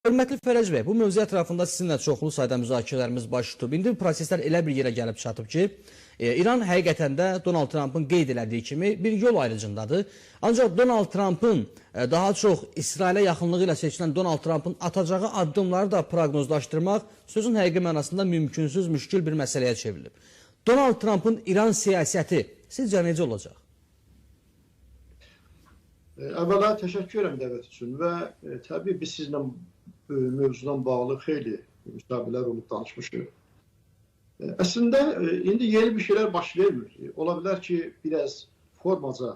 Hörmətli Fərəc bəy, bu mövzu ətrafında sizinlə çoxlu sayda müzakirələrimiz baş tutub. İndi proseslər elə bir yerə gəlib çatıb ki, İran həqiqətən də Donald Trumpın qeyd elədiyi kimi bir yol ayrıcındadır. Ancaq Donald Trumpın daha çox İsrailə yaxınlığı ilə seçilən Donald Trumpın atacağı addımları da proqnozlaşdırmaq sözün həqiqi mənasında mümkünsüz, müşkül bir məsələyə çevrilib. Donald Trumpın İran siyasəti sizcə necə olacaq? Əvvəla təşəkkür edirəm dəvət üçün və təbii biz sizlə mövzudan bağlı xeyli müsahibələr olub danışmışıq. Əslində, indi yeni bir şeylər baş vermir. Ola bilər ki, biraz formaca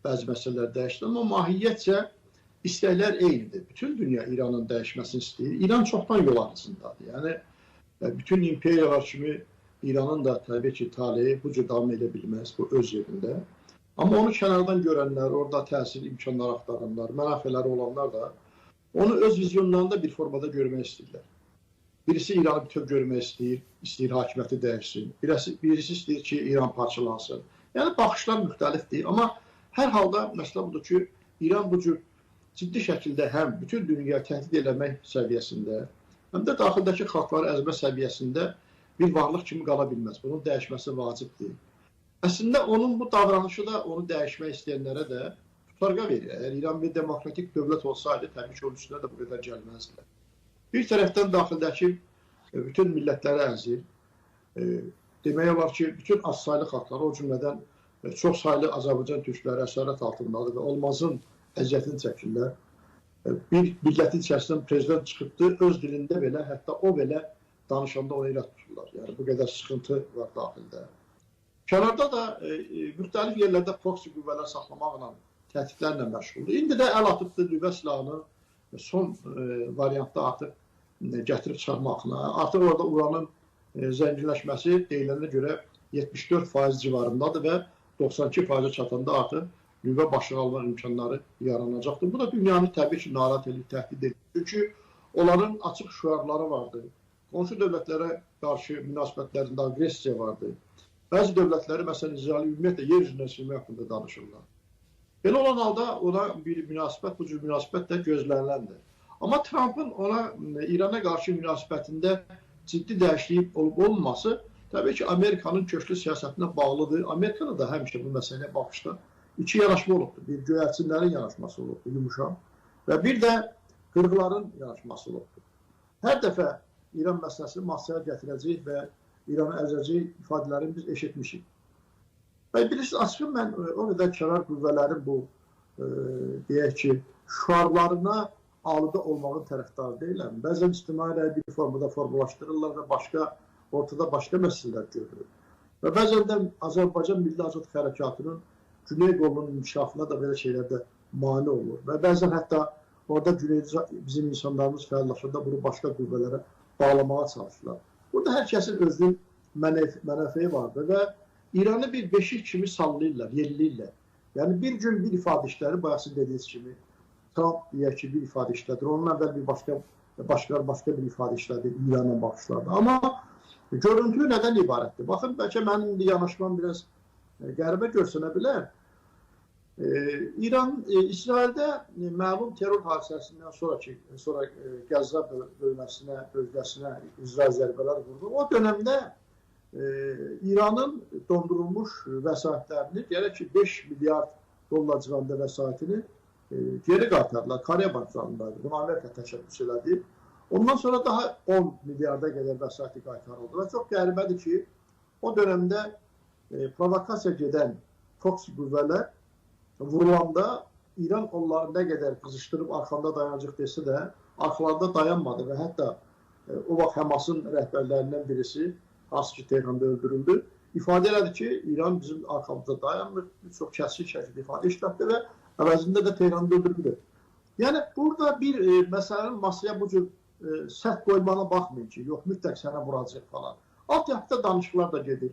bəzi məsələlər dəyişdi, amma mahiyyətcə istəklər eynidir. Bütün dünya İranın dəyişməsini istəyir. İran çoxdan yol arasındadır. Yəni, bütün imperiyalar kimi İranın da təbii ki, taleyi bu cür davam edə bilməz, bu öz yerində. Amma onu kənardan görənlər, orada təsir imkanları axtaranlar, mənafələri olanlar da onu öz vizyonlarında bir formada görmək istəyirlər. Birisi İranı bütöv görmək istəyir hakimiyyəti dəyişsin. Birisi istəyir ki, İran parçalansın. Yəni, baxışlar müxtəlifdir. Amma hər halda məsələ budur ki, İran bu cür ciddi şəkildə həm bütün dünya təhdid eləmək səviyyəsində, həm də daxildəki xalqları əzmə səviyyəsində bir varlıq kimi qala bilməz. Bunun dəyişməsi vacibdir. Əslində, onun bu davranışı da onu dəyişmək istəyənlərə də tutarqa verir. Əgər İran bir demokratik dövlət olsaydı, təbii ki, onun üstünə də bu qədər gəlməzdilər. Bir tərəfdən daxildəki bütün millətləri əzir. Demək olar ki, bütün az saylı xalqları, o cümlədən çox saylı Azərbaycan türkləri əsarət altındadır və olmazın əziyyətini çəkirlər. Bir millətin içərisindən prezident çıxıbdır, öz dilində belə, hətta o belə danışanda onu irad tuturlar. Yəni, bu qədər sıxıntı var daxildə. Kənarda da müxtəlif yerlərdə proksi qüvvələr saxlamaqla, təhdidlərlə məşğuldur. İndi də əl atıbdır nüvə silahını son variantda artıq gətirib çıxarmaqla. Artıq orada uranın zənginləşməsi deyilənə görə 74% civarındadır və 92%-ə çatanda artıq nüvə başlığı alma imkanları yaranacaqdır. Bu da dünyanı təbii ki, narahat edib, təhdid edir. Çünki onların açıq şüarları vardır. Qonşu dövlətlərə qarşı münasibətlərində agresiya vardır. Bəzi dövlətləri, məsələn, İsrail ümumiyyətlə yer üzündən silmək haqqında danışırlar. Belə olan halda ona bir münasibət, bu cür münasibət də gözləniləndir. Amma Trumpın ona İrana qarşı münasibətində ciddi dəyişiklik olub-olmaması təbii ki, Amerikanın köklü siyasətinə bağlıdır. Amerikada da həmişə bu məsələyə baxışda iki yanaşma olubdur. Bir göyərçinlərin yanaşması olubdur, yumuşaq və bir də qırğıların yanaşması olubdur. Hər dəfə İran məsələsini masaya gətirəcək və İranı əzəcək ifadələrini biz eşitmişik. Və bilirsiniz, açıqın mən o qədər kənar qüvvələrin bu, deyək ki, şüarlarına alıda olmağın tərəfdarı deyiləm. Bəzən ictimai rəy bir formada formalaşdırırlar və ortada başqa məsələlər görülür. Və bəzən də Azərbaycan Milli Azadlıq Hərəkatının Güney qolunun inkişafına da belə şeylərdə mane olur. Və bəzən hətta orada Güneydə bizim insanlarımız fəallaşanda bunu başqa qüvvələrə bağlamağa çalışırlar. Burada hər kəsin özünün mənəfəyi vardır və İranı bir beşik kimi sallayırlar, yelliyirlər. Yəni bir gün bir ifadə işləri, bayaqsı dediyiniz kimi, Trump deyək ki, bir ifadə işlədir. Onunla əvvəl bir başqa bir ifadə işlədir İranla baxışlarda. Amma görüntü nədən ibarətdir? Baxın, bəlkə mənim indi yanaşmam biraz qəribə görsənə bilər. İran, İsraildə məlum terror hadisəsindən sonra Qəzza bölgəsinə İsrail zərbələr vurdu. O dönəmdə İranın dondurulmuş vəsaitlərini, gərək ki 5 milyard dollar civarında vəsaitini geri qaytardılar. Koreya banklarındaydı. Bunu Amerika təşəbbüs elədi. Ondan sonra daha 10 milyarda qədər vəsaiti qaytarıldı. Və çox qəribədir ki, o dönəmdə provokasiya gedən proksi qüvvələr vurulanda İran onları nə qədər qızışdırıb arxanda dayanacaq desə də, arxalarında dayanmadı və hətta o vaxt Həmasın rəhbərlərindən birisi, hansı ki Tehranda öldürüldü, ifadə elədi ki, İran bizim arxamızda dayanmır, çox kəskin şəkildə ifadə işlətdi və əvəzində də Tehranda öldürüldü. Yəni, burada bir məsələnin masaya bu cür sərt qoymana baxmayın ki, yox, mütləq sənə vuracaq falan. Alt yaxda danışıqlar da gedir,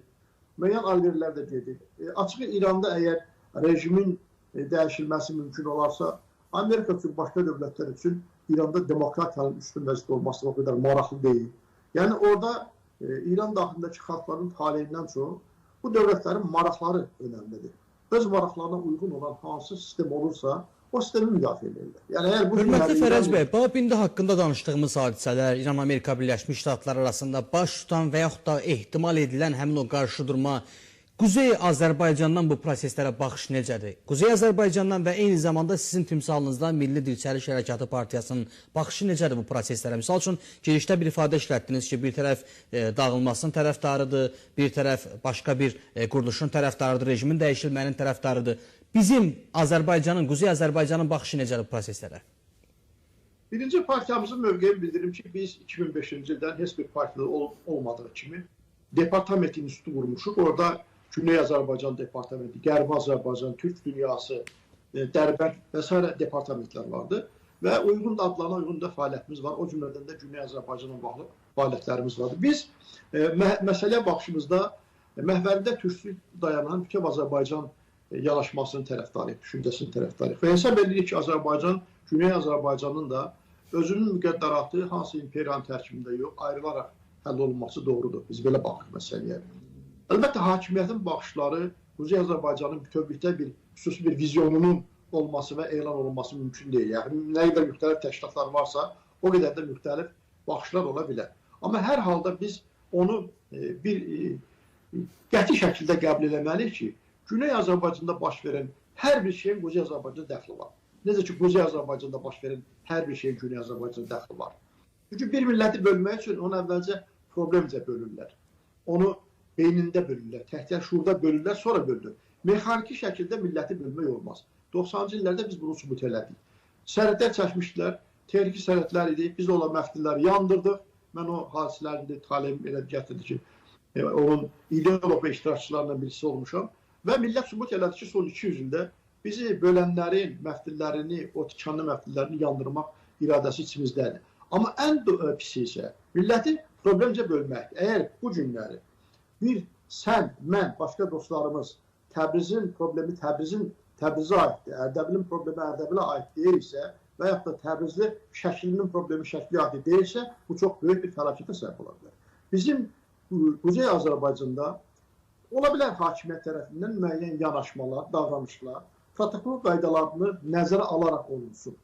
müəyyən alverlər də gedir. Açığı İranda əgər rejimin dəyişilməsi mümkün olarsa, Amerika üçün, başqa dövlətlər üçün İranda demokratiyanın üstün vəziyyətdə olması o qədər maraqlı deyil. Yəni, orada İran daxilindəki xalqların taleyindən çox bu dövlətlərin maraqları önəmlidir. Öz maraqlarına uyğun olan hansı sistem olursa, o sistemi müdafiə edirlər. Yəni əgər bu Hörmətli Fərəc bəy, bax indi haqqında danışdığımız hadisələr İran-Amerika Birləşmiş Ştatları arasında baş tutan və yaxud da ehtimal edilən həmin o qarşıdurma Quzey Azərbaycandan bu proseslərə baxış necədir? Quzey Azərbaycandan və eyni zamanda sizin timsalınızdan Milli Dirçəliş Hərəkatı Partiyasının baxışı necədir bu proseslərə? Misal üçün, girişdə bir ifadə işlətdiniz ki, bir tərəf dağılmasının tərəfdarıdır, bir tərəf başqa bir quruluşun tərəfdarıdır, rejimin dəyişilmənin tərəfdarıdır. Bizim Azərbaycanın, Quzey Azərbaycanın baxışı necədir bu proseslərə? Birinci partiyamızın mövqeyini bildirim ki, biz 2005-ci ildən heç bir partiyada olmadığı kimi departament institutu qurmuşuq. Orada Güney Azərbaycan departamenti, Qərbi Azərbaycan, Türk dünyası, Dərbənd və s. departamentlər vardı və uyğun da adlarına uyğun da fəaliyyətimiz var. O cümlədən də Güney Azərbaycanla bağlı fəaliyyətlərimiz vardı. Biz məsələyə baxışımızda məhvərində türkçülük dayanan bütöv Azərbaycan yanaşmasının tərəfdarıyıq, düşüncəsinin tərəfdarıyıq. Və hesab edirik ki, Azərbaycan, Güney Azərbaycanın da özünün müqəddəratı hansı imperiyanın tərkibində yox, ayrılaraq həll olunması doğrudur. Biz belə baxırıq məsələyə. Əlbəttə, hakimiyyətin baxışları Quzey Azərbaycanın bütövlükdə xüsusi bir vizyonunun olması və elan olunması mümkün deyil. Yəni, nə qədər müxtəlif təşkilatlar varsa, o qədər də müxtəlif baxışlar ola bilər. Amma hər halda biz onu bir qəti şəkildə qəbul eləməliyik ki, Güney Azərbaycanda baş verən hər bir şeyin Quzey Azərbaycanda dəxli var. Necə ki, Quzey Azərbaycanda baş verən hər bir şeyin Güney Azərbaycanda dəxli var. Çünki bir milləti bölmək üçün onu əvvəlcə problemcə bölürlər. Onu beynində bölürlər, təkcə şuurda bölürlər, sonra bölürlər. Mexaniki şəkildə milləti bölmək olmaz. 90-cı illərdə biz bunu sübut elədik. Sərhədlər çəkmişdilər, texniki sərhədlər idi, biz olan məftilləri yandırdıq. Mən o hadisələrini taleyim elə gətirdi ki, onun ideolog və iştirakçılarından birisi olmuşam. Və millət sübut elədi ki, son 200 ildə bizi bölənlərin məftillərini, o tikanlı məftillərini yandırmaq iradəsi içimizdədir. Amma ən pisi isə milləti problemcə bölməkdir. Əgər bu günləri bir sən, mən, başqa dostlarımız Təbrizin problemi Təbrizə aiddir, Ərdəbilin problemi Ərdəbilə aid deyilsə və yaxud da Təbrizli Şəklinin problemi Şəkliyə aid deyilsə, bu çox böyük bir fəlakətə səbəb ola bilər. Bizim Quzey Azərbaycanda ola bilər hakimiyyət tərəfindən müəyyən yanaşmalar, davranışlar, protokol qaydalarını nəzərə alaraq olunsun.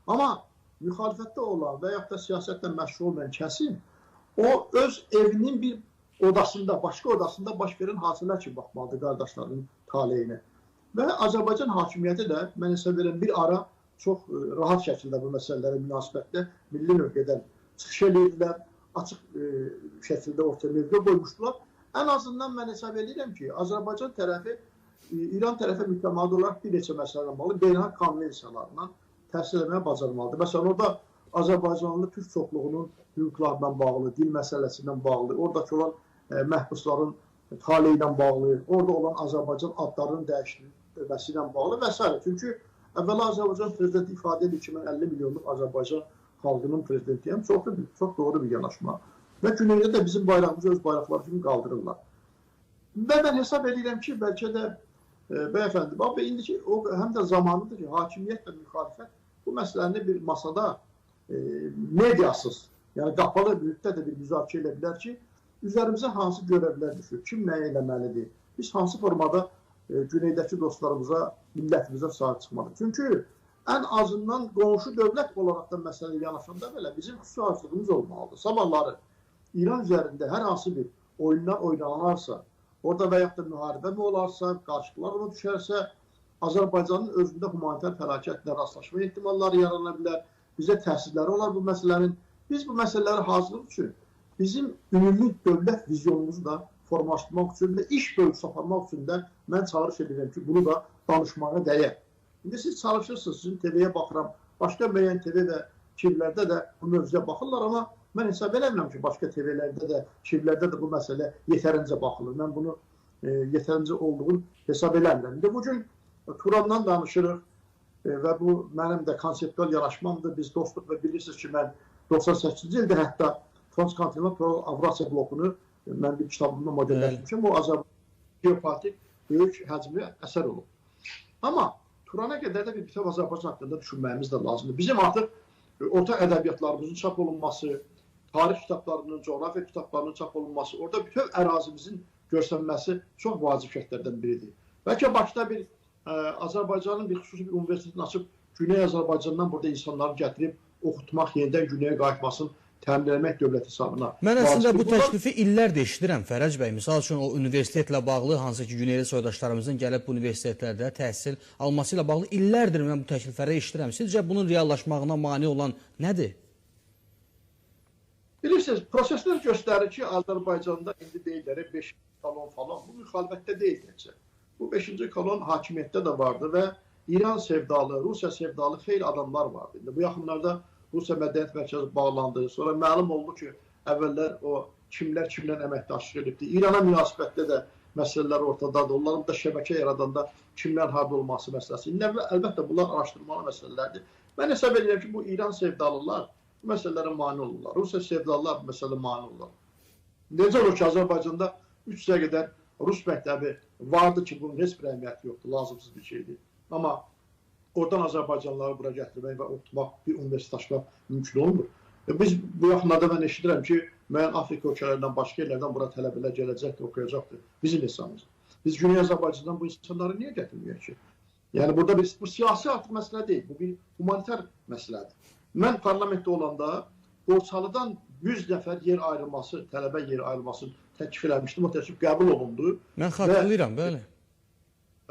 Amma müxalifətdə olan və yaxud da siyasətlə məşğul olmayan kəsim o öz evinin bir odasında, başqa odasında baş verən hadisələr kimi baxmalıdır qardaşlarının taleyinə. Və Azərbaycan hakimiyyəti də mən hesab edirəm bir ara çox rahat şəkildə bu məsələlərə münasibətdə milli mövqedən çıxış edirdilər, açıq şəkildə ortaya mövqe qoymuşdular. Ən azından mən hesab edirəm ki, Azərbaycan tərəfi İran tərəfə mütəmadi olaraq bir neçə məsələlə bağlı beynəlxalq konvensiyalarından təsir etməyə bacarmalıdır. Məsələn, orada Azərbaycanlı türk çoxluğunun hüquqlarından bağlı, dil məsələsindən bağlı, oradakı olan məhbusların taleyi ilə bağlı, orada olan Azərbaycan adlarının dəyişdirilməsi ilə bağlı və s. Çünki əvvəla Azərbaycan prezidenti ifadə edir ki, mən 50 milyonluq Azərbaycan xalqının prezidentiyəm. Çox doğru bir yanaşma. Və güneydə də bizim bayrağımızı öz bayraqları kimi qaldırırlar. Və mən hesab edirəm ki, bəlkə də bəyəfəndi, indiki həm də zamanıdır ki, hakimiyyət və müxalifət bu məsələni bir masada mediasız, yəni qapalı mühitdə də bir müzakirə elə bilər ki, üzərimizə hansı görevlər düşür, kim nə eləməlidir, biz hansı formada güneydəki dostlarımıza, millətimizə sahib çıxmalıyıq. Çünki ən azından qonşu dövlət olaraq da məsələyə yanaşanda belə bizim xüsusi hazırlığımız olmalıdır. Sabahları İran üzərində hər hansı bir oyunlar oynanarsa, orada və yaxud da müharibə mi olarsa, qarşılıqlar mı düşərsə, Azərbaycanın özündə humanitar fəlakətlə rastlaşma ehtimalları yarana bilər, bizə təsirləri olar bu məsələnin. Biz bu məsələləri hazırlıq üçün bizim ümumi dövlət vizyonumuzu da formalaşdırmaq üçün və iş bölgüsü aparmaq üçün də mən çağırış edirəm ki, bunu da danışmağa dəyər. İndi siz çalışırsınız, sizin TV-yə baxıram, başqa müəyyən TV və kirlərdə də bu mövzuya baxırlar, amma mən hesab eləmirəm ki, başqa TV-lərdə də, kirlərdə də bu məsələ yetərincə baxılır. Mən bunu yetərincə olduğunu hesab eləmirəm. İndi bugün Turandan danışırıq və bu mənim də konseptual yanaşmamdır. Biz dostluq və bilirsiniz ki, mən 98-ci ildə hətta Transkontinental Avrasiya blokunu mən bir kitabımda modelləşmişim. O Azərbaycan geopolitik böyük həcmli əsər olub. Amma Turana qədər də bir bütöv Azərbaycan haqqında düşünməyimiz də lazımdır. Bizim artıq orta ədəbiyyatlarımızın çap olunması, tarix kitablarının, coğrafiya kitablarının çap olunması, orada bütöv ərazimizin görsənməsi çox vacib şərtlərdən biridir. Bəlkə Bakıda bir Azərbaycanın bir xüsusi bir universitetini açıb Güney Azərbaycandan burada insanları gətirib oxutmaq, yenidən Güneyə qayıtmasını təmin etmək dövlət hesabına. Mən əslində bu təklifi illərdir eşidirəm Fərəc bəy. Misal üçün o universitetlə bağlı, hansı ki Güneyli soydaşlarımızın gəlib bu universitetlərdə təhsil alması ilə bağlı illərdir mən bu təklifləri eşidirəm. Sizcə bunun reallaşmağına mane olan nədir? Bilirsiniz, proseslər göstərir ki, Azərbaycanda indi deyirlər 5 kolon falan, bu müxalifətdə deyil necə. Bu 5-ci kolon hakimiyyətdə də vardı və İran sevdalı, Rusiya sevdalı xeyli adamlar vardı. İndi bu yaxınlarda Rusiya Mədəniyyət Mərkəzi bağlandı. Sonra məlum oldu ki, əvvəllər o kimlər kimlə əməkdaşlıq edibdi. İrana münasibətdə də məsələlər ortadadır. Onların da şəbəkə yaradanda kimlər harda olması məsələsi. İndi əlbəttə bunlar araşdırmalı məsələlərdir. Mən hesab edirəm ki, bu İran sevdalılar bu məsələlərə mane olurlar. Rusiya sevdalılar bu məsələlərə mane olurlar. Necə olur ki, Azərbaycanda 300-ə qədər Rus məktəbi vardı ki, bunun heç bir əhəmiyyəti yoxdur, lazımsız bir şeydir. Amma oradan Azərbaycanlıları bura gətirmək və oxutmaq, bir universitet açmaq mümkün olmur. Biz bu yaxınlarda mən eşidirəm ki, müəyyən Afrika ölkələrindən, başqa yerlərdən bura tələbələr gələcəkdir, oxuyacaqdır. Bizim insanımız. Biz Güney Azərbaycandan bu insanları niyə gətirməyək ki? Yəni burada bu siyasi artıq məsələ deyil, bu bir humanitar məsələdir. Mən parlamentdə olanda Borçalıdan 100 nəfər yer ayrılması, tələbə yer ayrılmasını təklif eləmişdim, o təklif qəbul olundu. Mən xatırlayıram, bəli.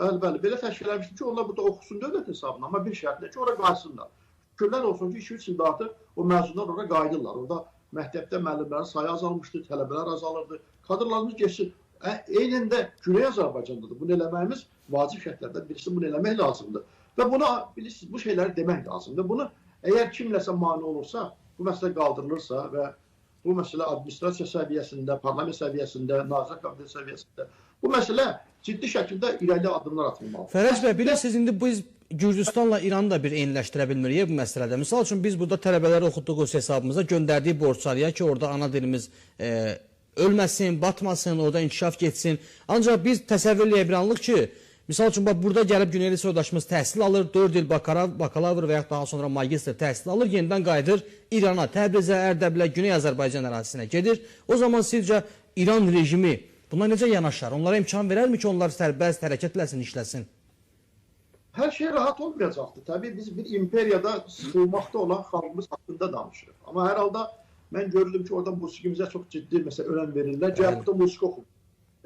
Bəli, belə təşkil etmişdim ki, onlar burada oxusun dövlət hesabına, amma bir şərtlə ki, ora qaysınlar. Şükürlər olsun ki, 2-3 ildə artıq o məzunlar ora qayıdırlar. Orada məktəbdə müəllimlərin sayı azalmışdı, tələbələr azalırdı, kadrlarımız geçsin. Eynən də Güney Azərbaycandadır. Bunu eləməyimiz vacib şərtlərdən birisi, bunu eləmək lazımdır. Və buna, bilirsiniz, bu şeyləri demək lazımdır. Bunu əgər kimləsə mane olursa, bu məsələ qaldırılırsa və bu məsələ administrasiya səviyyəsində, parlament səviyyəsində, Nazirlər Kabineti səviyyəsində bu məsələ ciddi şəkildə irəli addımlar atılmalıdır. Fərəc bəy, bilirsiniz, indi biz Gürcüstanla İranı da bir eyniləşdirə bilmirik bu məsələdə. Misal üçün biz burada tələbələri oxutduğumuz hesabımıza göndərdiyi Borçalıya ki, orada ana dilimiz ölməsin, batmasın, orada inkişaf getsin. Ancaq biz təsəvvür eləyə ki, misal üçün burada gəlib Güneyli soydaşımız təhsil alır, 4 il bakalavr və yaxud daha sonra magistr təhsil alır, yenidən qayıdır İrana, Təbrizə, Ərdəbilə, Güney Azərbaycan ərazisinə gedir. O zaman sizcə İran rejimi buna necə yanaşar? Onlara imkan verərmi ki, onlar sərbəst hərəkət eləsin, işləsin? Hər şey rahat olmayacaqdır. Təbii biz bir imperiyada sıxılmaqda olan xalqımız haqqında danışırıq. Amma hər halda mən gördüm ki, orada musiqimizə çox ciddi məsələ önəm verirlər. Gəlib burada musiqi oxuyur.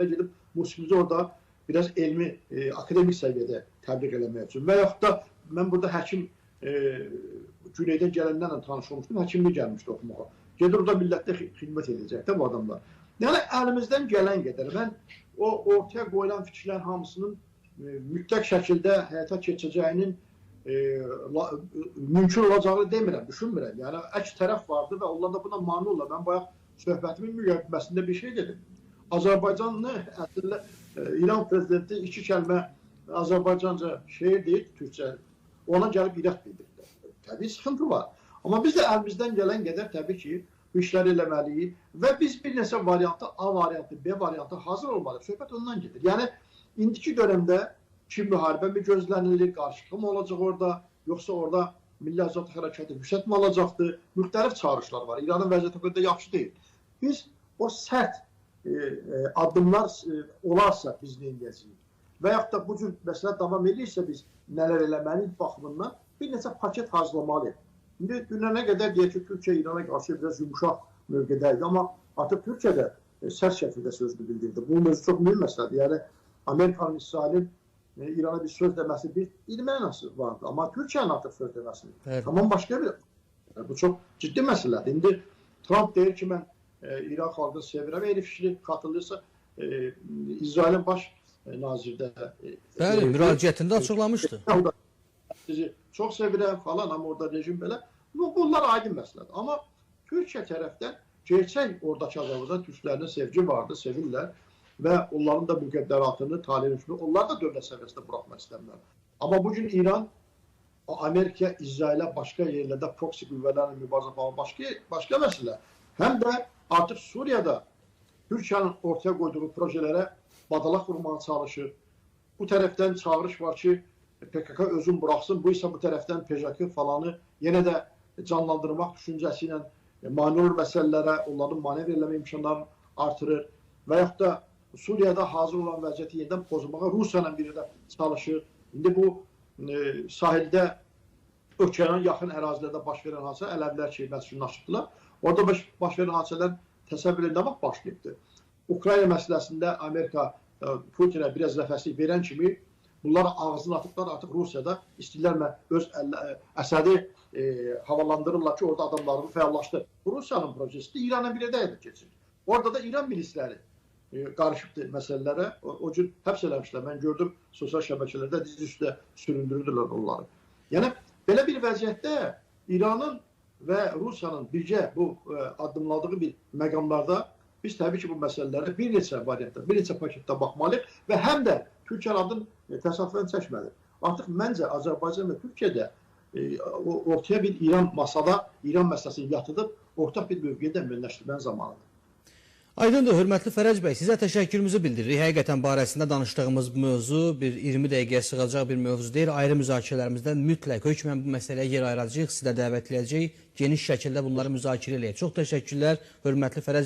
Gedib musiqimizi orada biraz elmi, akademik səviyyədə təbliğ eləmək üçün. Və yaxud da mən burada həkim Güneydən gələnlərlə tanış olmuşdum, həkimlik gəlmişdi oxumağa. Gedir orada millətdə xidmət edəcək də bu adamlar. Yəni əlimizdən gələn qədər mən o ortaya qoyulan fikirlərin hamısının mütləq şəkildə həyata keçəcəyinin mümkün olacağını demirəm, düşünmürəm. Yəni əks tərəf vardı və onlar da buna mane olurlar. Mən bayaq söhbətimin müqəddiməsində bir şey dedim. Azərbaycanlı əslində İran prezidenti 2 kəlmə Azərbaycanca şeir deyir, türkcə. Ona gəlib irad bildirdi. Təbii sıxıntı var. Amma biz də əlimizdən gələn qədər təbii ki, bu işləri eləməliyik və biz bir neçə variantı, A variantı, B variantı hazır olmalıyıq. Söhbət ondan gedir. Yəni, indiki dönəmdə ki, müharibə mi gözlənilir, qarşılıqlı mı olacaq orada, yoxsa orada Milli Azadlıq Hərəkatı vüsət mi alacaqdır? Müxtəlif çağrışlar var. İranın vəziyyəti o qədər yaxşı deyil. Biz o sərt addımlar olarsa biz nə edəcəyik? Və yaxud da bu cür məsələ davam edirsə biz nələr eləməliyik baxımından bir neçə paket hazırlamalıyıq. İndi dünənə qədər deyək ki, Türkiyə İrana qarşı biraz yumuşaq mövqedəydi, amma artıq Türkiyə də sərt şəkildə sözünü bildirdi. Bu mövzu çox mühüm məsələdir. Yəni, Amerikanın, İsrailin İrana bir söz deməsi bir mənası vardı. Amma Türkiyənin artıq söz deməsi tamam başqa bir. Bu çox ciddi məsələdir. İndi Trump deyir ki, mən İran xalqını sevirəm. Eyni fikri katılırsa İsrailin baş nazirdə bəli, müraciətində açıqlamışdı. Sizi çox sevirəm falan, amma orada rejim belə. Bunlar aydın məsələdir. Amma Türkiyə tərəfdən gerçək oradakı Azərbaycan türklərinin sevgi vardı, sevirlər və onların da müqəddəratını, talihini, onlar da dövlət səviyyəsində buraxmaq istəmirlər. Amma bugün İran, Amerika, İsrailə, başqa yerlərdə proksi qüvvələrlə mübarizə falan başqa məsələ. Həm də artıq Suriyada Türkiyənin ortaya qoyduğu projelərə badalaq vurmağa çalışır. Bu tərəfdən çağırış var ki, PKK özün buraxsın, bu isə bu tərəfdən PJK falanı yenə də canlandırmaq düşüncəsi ilə mane olur məsələlərə, onların manevr eləmə imkanlarını artırır və yaxud da Suriyada hazır olan vəziyyəti yenidən pozmağa Rusiya ilə birində çalışır. İndi bu sahildə ölkənin yaxın ərazilərdə baş verən hadisə Ələvlər şeyməsi üçün açıqdılar. Orada baş verən hadisələr təsəvvür edin nə vaxt başlayıbdır. Ukrayna məsələsində Amerika Putinə biraz nəfəslik verən kimi bunlar ağzını atıblar, artıq Rusiyada istəyirlər öz Əsədi havalandırırlar ki, orada adamlarını fəallaşdır. Rusiyanın prosesi İranın bir də keçir. Orada da İran milisləri qarışıbdır məsələlərə. O cür həbs eləmişlər. Mən gördüm sosial şəbəkələrdə diz üstə süründürürdülər onları. Yəni, belə bir vəziyyətdə İranın və Rusiyanın birgə bu addımladığı bir məqamlarda biz təbii ki, bu məsələlərə bir neçə variantda, bir neçə paketdə baxmalıyıq və həm də Türkiyə adın təsadüfən çəkmədi. Artıq məncə Azərbaycan və Türkiyədə ortaya bir İran masada, İran məsələsini yatırıb, ortaq bir mövqedə müəyyənləşdirmənin zamanıdır. Aydındır, hörmətli Fərəc bəy, sizə təşəkkürümüzü bildiririk. Həqiqətən barəsində danışdığımız mövzu bir 20 dəqiqəyə sığacaq bir mövzu deyil. Ayrı müzakirələrimizdə mütləq hökmən bu məsələyə yer ayıracağıq, sizə də dəvət edəcəyik. Geniş şəkildə bunları müzakirə eləyək. Çox təşəkkürlər, hörmətli Fərəc bəy.